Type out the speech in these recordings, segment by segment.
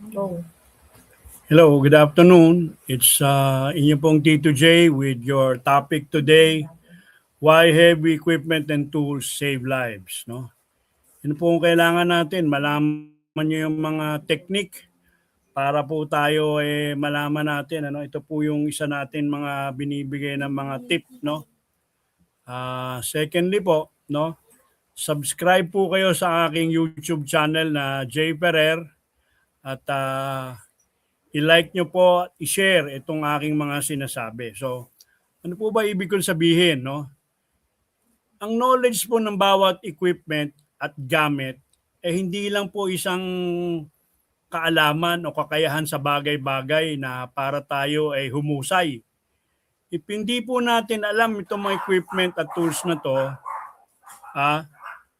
Go. Hello, good afternoon. It's inyo pong Tito J with your topic today, why heavy equipment and tools save lives, no? Ano po ang kailangan natin? Malaman niyo yung mga technique para po tayo malaman natin ano, ito po yung isa natin mga binibigay ng mga tip, no? Secondly po, no? Subscribe po kayo sa aking YouTube channel na J Ferrer at i-like nyo po at i-share itong aking mga sinasabi. So, ano po ba ibig kong sabihin, no? Ang knowledge po ng bawat equipment at gamit hindi lang po isang kaalaman o kakayahan sa bagay-bagay na para tayo ay humusay. If hindi po natin alam itong mga equipment at tools na to,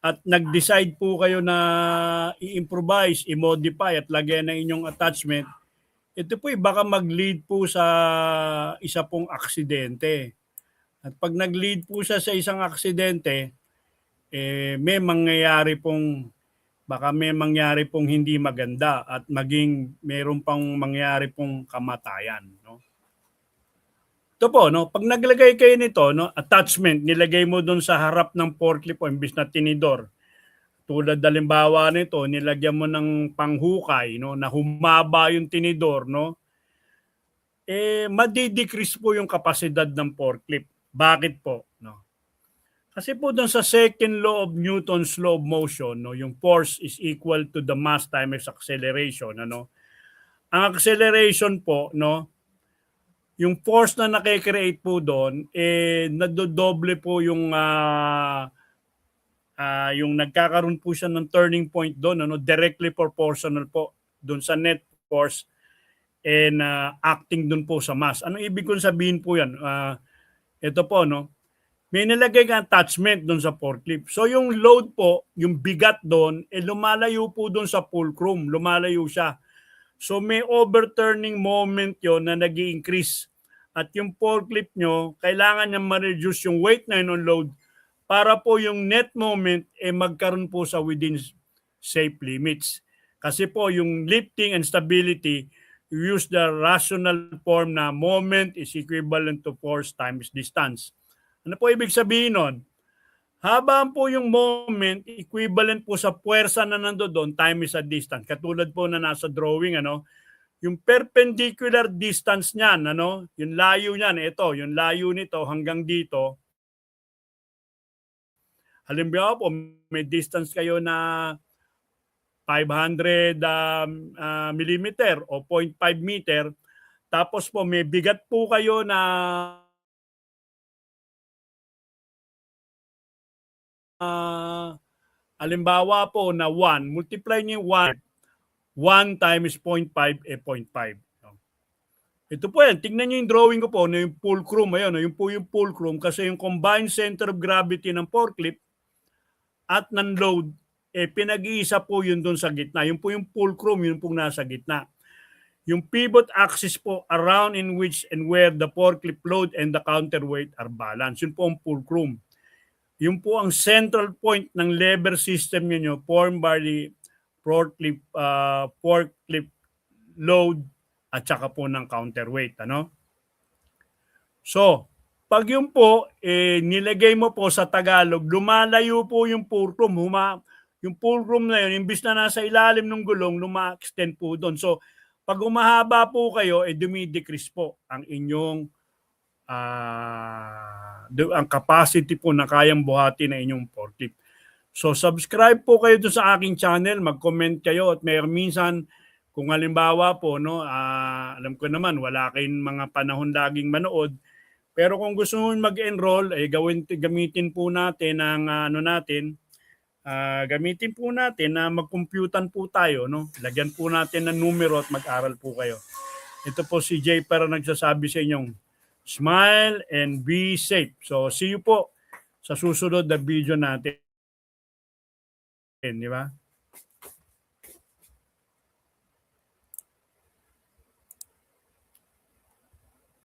at nag-decide po kayo na i-improvise, i-modify at lagyan ng inyong attachment, ito po baka mag-lead po sa isa pong aksidente. At pag nag-lead po siya sa isang aksidente, baka may mangyari pong hindi maganda at maging meron pang mangyari pong kamatayan. No? Ito po, no? Pag naglagay kayo nito, no, attachment, nilagay mo doon sa harap ng forklift o imbis na tinidor. Tulad halimbawa nito, nilagyan mo ng panghukay, no, na humaba yung tinidor, no? Madi-decrease po yung kapasidad ng forklift. Bakit po? No? Kasi po doon sa second law of Newton's law of motion, no, yung force is equal to the mass times acceleration. Ano? Ang acceleration po, no, yung force na nakikreate po doon, nadodoble po yung nagkakaroon po siya ng turning point doon, ano, directly proportional po doon sa net force and acting doon po sa mass. Ano ibig kong sabihin po yan? Ito po, no? May nilagay ka attachment doon sa forklift. So yung load po, yung bigat doon, lumalayo po doon sa fulcrum. Lumalayo siya. So may overturning moment yon na nag increase. At yung forklift nyo, kailangan niya ma-reduce yung weight na yun on load para po yung net moment magkaroon po sa within safe limits. Kasi po yung lifting and stability, use the rational form na moment is equivalent to force times distance. Ano po ibig sabihin nun? Habang po yung moment, equivalent po sa puwersa na nandoon, time is a distance. Katulad po na nasa drawing, ano, yung perpendicular distance niyan, ano, yung layo niyan, ito, yung layo nito hanggang dito. Halimbawa po, may distance kayo na 500 millimeter o 0.5 meter. Tapos po may bigat po kayo na halimbawa po na 1, multiply niyo 1 times 0.5 0.5. Ito po yan, tingnan niyo yung drawing ko po, yung fulcrum, ayun, yung po yung fulcrum kasi yung combined center of gravity ng forklift at ng load, pinag-iisa po yun doon sa gitna. Yung po yung fulcrum, yun po nasa gitna. Yung pivot axis po around in which and where the forklift load and the counterweight are balanced. Yun po ang fulcrum. Yun po ang central point ng lever system niyo formed by the forklift load at saka po ng counterweight. Ano? So, pag yun po, nilagay mo po sa Tagalog, lumalayo po yung fulcrum. Yung fulcrum na yun, imbis na nasa ilalim ng gulong, luma-extend po doon. So, pag umahaba po kayo, dumidecrease po ang inyong ang capacity po na kayang buhati na inyong forklift. So, subscribe po kayo doon sa aking channel, mag-comment kayo at minsan, kung halimbawa po, no, alam ko naman, wala kayong mga panahon laging manood, pero kung gusto mo mag-enroll, gamitin po natin ang gamitin po natin na mag-computan po tayo, no? Lagyan po natin ng numero at mag-aral po kayo. Ito po si Jay para nagsasabi sa inyong smile and be safe. So, see you po sa susunod na video natin. Di ba?